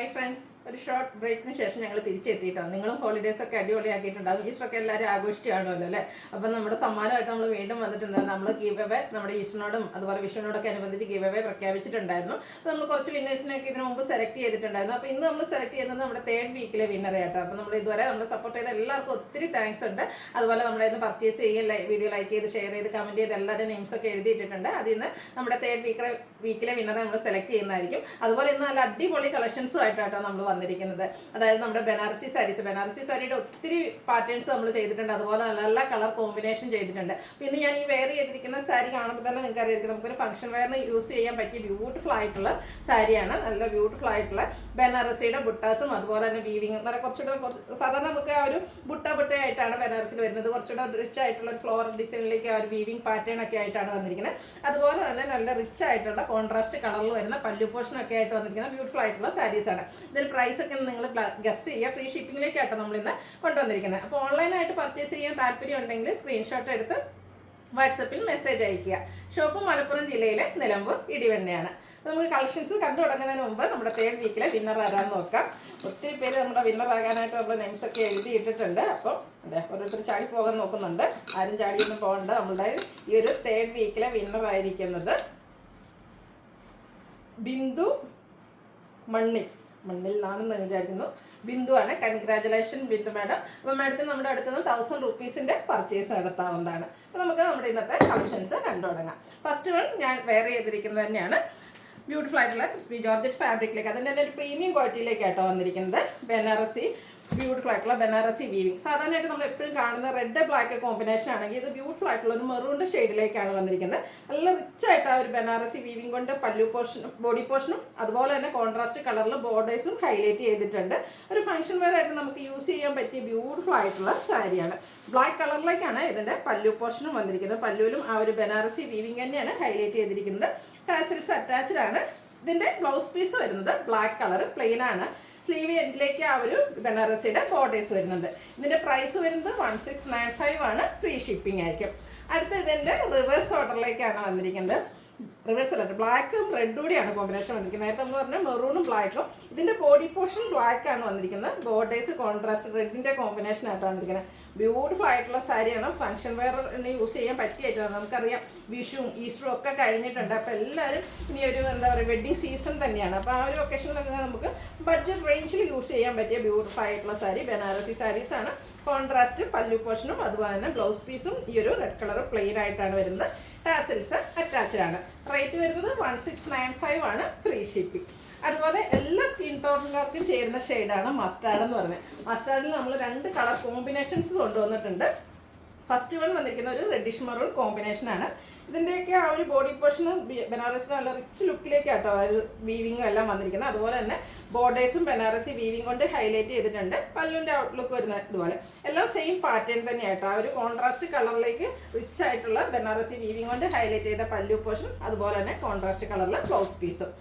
Hi friends, ഒരു short ബ്രേക്കിന് ശേഷം ഞങ്ങൾ തിരിച്ചെത്തിയിട്ടാണ്. നിങ്ങളും ഹോളിഡേയ്സ് ഒക്കെ അടിപൊളിയാക്കിയിട്ടുണ്ടാകും. ഈസ്റ്ററൊക്കെ എല്ലാവരും ആഘോഷിച്ച് കാണുമല്ലോ അല്ലേ? അപ്പം നമ്മുടെ സമ്മാനമായിട്ട് നമ്മൾ വീണ്ടും വന്നിട്ടുണ്ട്. നമ്മൾ ഗീവ് അവേ നമ്മുടെ ഈസ്റ്ററിനോടും അതുപോലെ വിഷുവിനോടൊക്കെ അനുബന്ധിച്ച് ഗീവ് അവേ പ്രഖ്യാപിച്ചിട്ടുണ്ടായിരുന്നു. അപ്പോൾ നമ്മൾ കുറച്ച് വിന്നേഴ്സിനൊക്കെ ഇതിനു മുമ്പ് സെലക്ട് ചെയ്തിട്ടുണ്ടായിരുന്നു. അപ്പോൾ ഇന്ന് നമ്മൾ സെലക്ട് ചെയ്യുന്നത് നമ്മുടെ 3rd വീക്കിലെ വിന്നറെ ആയിട്ടോ. അപ്പോൾ നമ്മൾ ഇതുവരെ നമ്മളെ സപ്പോർട്ട് ചെയ്ത എല്ലാവർക്കും ഒത്തിരി താങ്ക്സ് ഉണ്ട്. അതുപോലെ നമ്മളെ ഇന്ന് പർച്ചേസ് ചെയ്യുക, വീഡിയോ ലൈക്ക് ചെയ്ത് ഷെയർ ചെയ്ത് കമൻറ്റ് ചെയ്ത് എല്ലാവരുടെ നെയിംസൊക്കെ എഴുതിയിട്ടുണ്ട്. അതിൽ നിന്ന് നമ്മുടെ 3rd വീക്കിലെ വിന്നറെ നമ്മൾ സെലക്ട് ചെയ്യുന്നതായിരിക്കും. അതുപോലെ ഇന്ന് നല്ല അടിപൊളി കളക്ഷൻസും ആയിട്ടാണ് നമ്മൾ വന്നിരിക്കുന്നത്. അതായത് നമ്മുടെ ബനാറസി സാരിയുടെ ഒത്തിരി പാറ്റേൺസ് നമ്മൾ ചെയ്തിട്ടുണ്ട്. അതുപോലെ നല്ല നല്ല കളർ കോമ്പിനേഷൻ ചെയ്തിട്ടുണ്ട്. പിന്നെ ഞാൻ ഈ വെയർ ചെയ്തിരിക്കുന്ന സാരി കാണുമ്പോൾ തന്നെ നിങ്ങൾക്ക് അറിയാം, നമുക്കൊരു ഫംഗ്ഷൻ വെയറിന് യൂസ് ചെയ്യാൻ പറ്റിയ ബ്യൂട്ടിഫുൾ ആയിട്ടുള്ള സാരിയാണ്. നല്ല ബ്യൂട്ടിഫുൾ ആയിട്ടുള്ള ബനാറസിയുടെ ബുട്ടാസും അതുപോലെ തന്നെ വീവിങ് നല്ല കുറച്ചുകൂടെ സാധാരണ നമുക്ക് ആ ഒരു ബുട്ടയായിട്ടാണ് ബനാറസിൽ വരുന്നത്. കുറച്ചുകൂടെ റിച്ച് ആയിട്ടുള്ള ഒരു ഫ്ലോറൽ ഡിസൈനിലേക്ക് ആ ഒരു വീവിങ് പാറ്റേൺ ഒക്കെ ആയിട്ടാണ് വന്നിരിക്കുന്നത്. അതുപോലെ തന്നെ നല്ല റിച്ച് ആയിട്ടുള്ള കോൺട്രാസ്റ്റ് കളറിൽ വരുന്ന പല്ലു പോർഷൻ ഒക്കെ ആയിട്ട് വന്നിരിക്കുന്ന ബ്യൂട്ടിഫുൾ ആയിട്ടുള്ള സാരീസാണ്. ഇതിൽ പ്രൈസ് ഒക്കെ നിങ്ങൾ ഗസ് ചെയ്യുക. ഫ്രീ ഷിപ്പിങ്ങിലേക്കാട്ടോ നമ്മളിന്ന് കൊണ്ടുവന്നിരിക്കുന്നത്. അപ്പോൾ ഓൺലൈനായിട്ട് പർച്ചേസ് ചെയ്യാൻ താല്പര്യം ഉണ്ടെങ്കിൽ സ്ക്രീൻഷോട്ട് എടുത്ത് വാട്സപ്പിൽ മെസ്സേജ് അയയ്ക്കുക. ഷോപ്പ് മലപ്പുറം ജില്ലയിലെ നിലമ്പൂർ ഇടിവണ്ണയാണ്. നമുക്ക് കളക്ഷൻസ് കണ്ടു തുടങ്ങുന്നതിന് മുമ്പ് നമ്മുടെ 3rd വീക്കിലെ വിന്നർ ആരാന്ന് നോക്കാം. ഒത്തിരി പേര് നമ്മുടെ വിന്നർ ആകാനായിട്ട് നമ്മുടെ നെയിംസൊക്കെ എഴുതിയിട്ടിട്ടുണ്ട്. അപ്പം അതെ, ഓരോരുത്തർ ചാടി പോകാൻ നോക്കുന്നുണ്ട്. ആരും ചാടിയൊന്നും പോകണ്ട. നമ്മുടെ ഈ ഒരു 3rd വീക്കിലെ വിന്നർ ആയിരിക്കുന്നത് ബിന്ദു മണ്ണിൽ നിന്നാണെന്ന് വിചാരിക്കുന്നു. ബിന്ദുവാണ്. Congratulation Bindu madam. അപ്പോൾ മാഡത്തിന് നമ്മുടെ അടുത്ത് നിന്ന് 1000 റുപ്പീസിൻ്റെ പർച്ചേസ് നടത്താവുന്നതാണ്. അപ്പോൾ നമുക്ക് നമ്മുടെ ഇന്നത്തെ കളക്ഷൻസ് കണ്ടു തുടങ്ങാം. ഫസ്റ്റ് വൺ ഞാൻ വെയർ ചെയ്തിരിക്കുന്നത് തന്നെയാണ്. ബ്യൂട്ടിഫുൾ ആയിട്ടുള്ള ക്രിസ്പി ജോർജറ്റ് ഫാബ്രിക്കിലേക്ക്, അതിൻ്റെ തന്നെ ഒരു പ്രീമിയം ക്വാളിറ്റിയിലേക്കാട്ടോ വന്നിരിക്കുന്നത്. ബനാറസി ബ്യൂട്ടിഫുൾ ആയിട്ടുള്ള ബനാറസി വീവിങ്. സാധാരണയായിട്ട് നമ്മൾ എപ്പോഴും കാണുന്ന റെഡ് ബ്ലാക്ക് കോമ്പിനേഷൻ ആണെങ്കിൽ ഇത് ബ്യൂട്ടിഫുൾ ആയിട്ടുള്ള ഒരു മെറൂണിൻ്റെ ഷെയ്ഡിലേക്കാണ് വന്നിരിക്കുന്നത്. നല്ല റിച്ച് ആയിട്ട് ആ ഒരു ബനാറസി വീവിങ് കൊണ്ട് പല്ലു പോർഷനും ബോഡി പോർഷനും അതുപോലെ തന്നെ കോൺട്രാസ്റ്റ് കളറിൽ ബോർഡേഴ്സും ഹൈലൈറ്റ് ചെയ്തിട്ടുണ്ട്. ഒരു ഫംഗ്ഷൻ വെയർ ആയിട്ട് നമുക്ക് യൂസ് ചെയ്യാൻ പറ്റിയ ബ്യൂട്ടിഫുൾ ആയിട്ടുള്ള സാരിയാണ്. ബ്ലാക്ക് കളറിലേക്കാണ് ഇതിൻ്റെ പല്ലു പോർഷനും വന്നിരിക്കുന്നത്. പല്ലുവിലും ആ ഒരു ബനാറസി വീവിങ് തന്നെയാണ് ഹൈലൈറ്റ് ചെയ്തിരിക്കുന്നത്. ടാസിൽസ് അറ്റാച്ച്ഡ് ആണ്. ഇതിൻ്റെ ബ്ലൗസ് പീസ് വരുന്നത് ബ്ലാക്ക് കളർ പ്ലെയിൻ ആണ്. സ്ലീവ് എൻഡിലേക്ക് ആ ഒരു ബനാറസിയുടെ ബോർഡേഴ്സ് വരുന്നുണ്ട്. ഇതിൻ്റെ പ്രൈസ് വരുന്നത് 1695 ആണ്. ഫ്രീ ഷിപ്പിംഗ് ആയിരിക്കും. അടുത്ത ഇതിൻ്റെ റിവേഴ്സ് ഓർഡറിലേക്കാണ് വന്നിരിക്കുന്നത്. റിവേഴ്സ് അല്ല, ബ്ലാക്കും റെഡും കൂടിയാണ് കോമ്പിനേഷൻ വന്നിരിക്കുന്നത്. നേരത്തെ നമ്മൾ പറഞ്ഞാൽ മെറൂണും ബ്ലാക്കും. ഇതിൻ്റെ ബോഡി പോർഷൻ ബ്ലാക്ക് ആണ് വന്നിരിക്കുന്നത്. ബോർഡേഴ്സ് കോൺട്രാസ്റ്റ് റെഡിൻ്റെ കോമ്പിനേഷൻ ആയിട്ടാണ് വന്നിരിക്കുന്നത്. ബ്യൂട്ടിഫുൾ ആയിട്ടുള്ള സാരിയാണ്. ഫംഗ്ഷൻ വെയറിന് യൂസ് ചെയ്യാൻ പറ്റിയായിട്ടാണ്. നമുക്കറിയാം വിഷുവും ഈസ്റ്ററും ഒക്കെ കഴിഞ്ഞിട്ടുണ്ട്. അപ്പോൾ എല്ലാവരും ഇനി ഒരു എന്താ പറയുക വെഡ്ഡിങ് സീസൺ തന്നെയാണ്. അപ്പോൾ ആ ഒരു ഒക്കേഷനിലൊക്കെ നമുക്ക് ബഡ്ജറ്റ് റേഞ്ചിൽ യൂസ് ചെയ്യാൻ പറ്റിയ ബ്യൂട്ടിഫുൾ ആയിട്ടുള്ള സാരി ബനാറസി സാരീസാണ്. കോൺട്രാസ്റ്റ് പല്ലു പോർഷനും അതുപോലെ തന്നെ ബ്ലൗസ് പീസും ഈ ഒരു റെഡ് കളർ പ്ലെയിൻ ആയിട്ടാണ് വരുന്നത്. ടാസിൽസ് അറ്റാച്ച്ഡ് ആണ്. റേറ്റ് വരുന്നത് 1695 ആണ്. Free shipping. അതുപോലെ എല്ലാ സ്കിൻ ടോണുകാർക്കും ചേരുന്ന ഷെയ്ഡാണ് മസ്റ്റാർഡ് എന്ന് പറയുന്നത്. മസ്റ്റാർഡിൽ നമ്മൾ 2 കളർ കോമ്പിനേഷൻസ് കൊണ്ടുവന്നിട്ടുണ്ട്. ഫസ്റ്റ് വൺ വന്നിരിക്കുന്ന ഒരു റെഡിഷ് മെറൂൺ കോമ്പിനേഷനാണ്. ഇതിൻ്റെയൊക്കെ ആ ഒരു ബോഡി പോർഷന് ബനാറസിന് നല്ല റിച്ച് ലുക്കിലേക്കാട്ടോ ആ ഒരു വീവിങ്ങും എല്ലാം വന്നിരിക്കുന്നത്. അതുപോലെ തന്നെ ബോർഡേഴ്സും ബനാറസി വീവിങ് കൊണ്ട് ഹൈലൈറ്റ് ചെയ്തിട്ടുണ്ട്. പല്ലുവിൻ്റെ ഔട്ട്ലുക്ക് വരുന്ന ഇതുപോലെ എല്ലാം സെയിം പാറ്റേൺ തന്നെയായിട്ടോ. ആ ഒരു കോൺട്രാസ്റ്റ് കളറിലേക്ക് റിച്ച് ആയിട്ടുള്ള ബനാറസി വീവിങ് കൊണ്ട് ഹൈലൈറ്റ് ചെയ്ത പല്ലു പോർഷൻ അതുപോലെ തന്നെ കോൺട്രാസ്റ്റ് കളറിലെ ബ്ലൗസ് പീസും.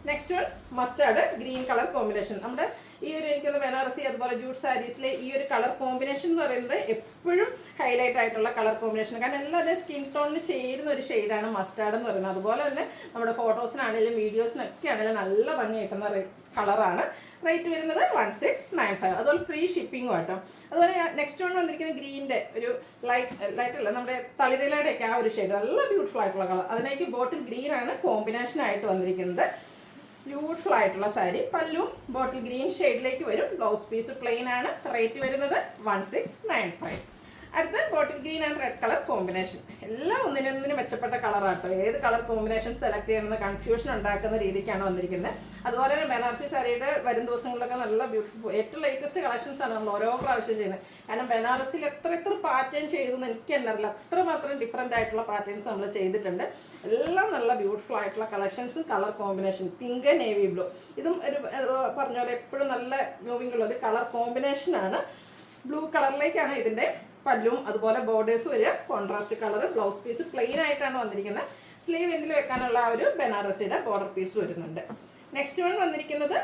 Next one mustard green colour combination. നമ്മുടെ ഈ ഒരു എനിക്കൊന്ന് ബനാറസി അതുപോലെ ജൂട്ട് സാരീസിലെ ഈ ഒരു കളർ കോമ്പിനേഷൻ എന്ന് പറയുന്നത് എപ്പോഴും ഹൈലൈറ്റ് ആയിട്ടുള്ള കളർ കോമ്പിനേഷൻ. കാരണം എല്ലാവരുടെയും സ്കിൻ ടോണിന് ചേരുന്ന ഒരു ഷെയ്ഡാണ് മസ്റ്റാർഡ് എന്ന് പറയുന്നത്. അതുപോലെ തന്നെ നമ്മുടെ ഫോട്ടോസിനാണെങ്കിലും വീഡിയോസിനൊക്കെ ആണെങ്കിലും നല്ല ഭംഗി കിട്ടുന്ന കളറാണ്. റേറ്റ് വരുന്നത് 1695. അതുപോലെ ഫ്രീ ഷിപ്പിംഗും ആട്ടോ. അതുപോലെ നെക്സ്റ്റ് വൺ വന്നിരിക്കുന്നത് ഗ്രീനിൻ്റെ ഒരു ലൈറ്റല്ല നമ്മുടെ തളിരിലയുടെയൊക്കെ ആ ഒരു ഷെയ്ഡ് നല്ല ബ്യൂട്ടിഫുൾ ആയിട്ടുള്ള കളർ. അതിലേക്ക് ബോട്ടിൽ ഗ്രീൻ ആണ് കോമ്പിനേഷൻ ആയിട്ട് വന്നിരിക്കുന്നത്. ബ്യൂട്ടിഫുൾ ആയിട്ടുള്ള സാരി. പല്ലും ബോട്ടിൽ ഗ്രീൻ ഷെയ്ഡിലേക്ക് വരും. ബ്ലൗസ് പീസ് പ്ലെയിൻ ആണ്. റേറ്റ് വരുന്നത് 1695. അടുത്ത bottle green and red colour combination. എല്ലാം ഒന്നിനൊന്നിന് മെച്ചപ്പെട്ട കളറാട്ടോ. ഏത് കളർ കോമ്പിനേഷൻ സെലക്ട് ചെയ്യണമെന്ന് കൺഫ്യൂഷൻ ഉണ്ടാക്കുന്ന രീതിക്കാണ് വന്നിരിക്കുന്നത്. അതുപോലെ തന്നെ ബനാറസി സാരിയുടെ വരും ദിവസങ്ങളിലൊക്കെ നല്ല ബ്യൂട്ടിഫുൾ ഏറ്റവും ലേറ്റസ്റ്റ് കളക്ഷൻസ് ആണ് നമ്മൾ ഓരോ പ്രാവശ്യം ചെയ്യുന്നത്. കാരണം ബനാറസിൽ എത്ര പാറ്റേൺ ചെയ്തു എന്ന് എനിക്ക് തന്നെ അറിയില്ല. അത്രമാത്രം ഡിഫറെൻ്റ് ആയിട്ടുള്ള പാറ്റേൺസ് നമ്മൾ ചെയ്തിട്ടുണ്ട്. എല്ലാം നല്ല ബ്യൂട്ടിഫുൾ ആയിട്ടുള്ള കളക്ഷൻസും colour combination. Pink navy blue, ഇതും ഒരു പറഞ്ഞ പോലെ എപ്പോഴും നല്ല മൂവിംഗ് ഉള്ള ഒരു കളർ കോമ്പിനേഷനാണ്. ബ്ലൂ കളറിലേക്കാണ് ഇതിൻ്റെ പല്ലും അതുപോലെ ബോർഡേഴ്സ് വരിക. Contrast colour blouse piece plain ആയിട്ടാണ് വന്നിരിക്കുന്നത്. സ്ലീവ് എൻഡിൽ വെക്കാനുള്ള ആ ഒരു ബനാറസിയുടെ ബോർഡർ പീസ് വരുന്നുണ്ട്. നെക്സ്റ്റ് വൺ വന്നിരിക്കുന്നത്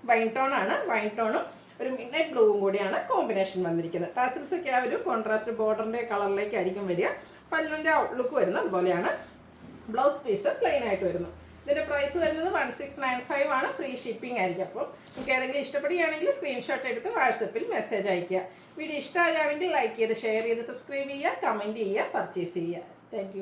വൈൻ ടോൺ ആണ്. വൈൻ ടോണും ഒരു മിഡ്നൈറ്റ് ബ്ലൂവും കൂടിയാണ് കോമ്പിനേഷൻ വന്നിരിക്കുന്നത്. ടാസിൽസ് ഒക്കെ ആ ഒരു കോൺട്രാസ്റ്റ് ബോർഡറിൻ്റെ കളറിലേക്കായിരിക്കും വരിക. പല്ലുവിൻ്റെ ഔട്ട്ലുക്ക് വരുന്നത് അതുപോലെയാണ്. ബ്ലൗസ് പീസ് പ്ലെയിൻ ആയിട്ട് വരുന്നു. ഇതിൻ്റെ പ്രൈസ് വരുന്നത് 1695 ആണ്. ഫ്രീ ഷിപ്പിംഗ് ആയിരിക്കും. അപ്പോൾ നിങ്ങൾക്ക് ഏതെങ്കിലും ഇഷ്ടപ്പെടുകയാണെങ്കിൽ സ്ക്രീൻഷോട്ട് എടുത്ത് വാട്സപ്പിൽ മെസ്സേജ് അയയ്ക്കുക. വീഡിയോ ഇഷ്ടമാകുകയാണെങ്കിൽ ലൈക്ക് ചെയ്ത് ഷെയർ ചെയ്ത് സബ്സ്ക്രൈബ് ചെയ്യുക, കമൻറ്റ് ചെയ്യുക, പർച്ചേസ് ചെയ്യുക. താങ്ക്